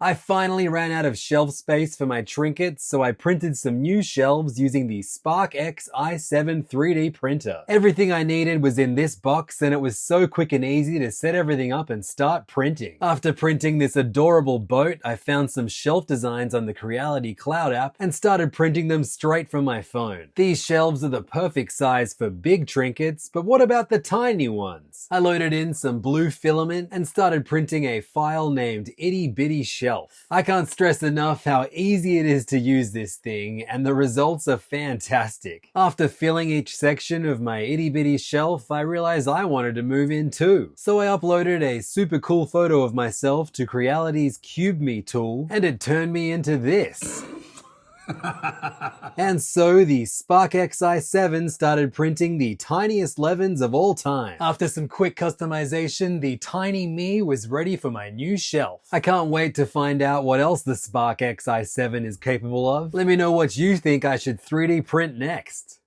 I finally ran out of shelf space for my trinkets, so I printed some new shelves using the Sparkx i7 3D printer. Everything I needed was in this box, and it was so quick and easy to set everything up and start printing. After printing this adorable boat, I found some shelf designs on the Creality Cloud app and started printing them straight from my phone. These shelves are the perfect size for big trinkets, but what about the tiny ones? I loaded in some blue filament and started printing a file named Itty Bitty Shelf. I can't stress enough how easy it is to use this thing, and the results are fantastic. After filling each section of my itty bitty shelf, I realized I wanted to move in too. So I uploaded a super cool photo of myself to Creality's Cube Me tool, and it turned me into this. And so the Sparkx i7 started printing the tiniest Levins of all time. After some quick customization, the tiny me was ready for my new shelf. I can't wait to find out what else the Sparkx i7 is capable of. Let me know what you think I should 3D print next.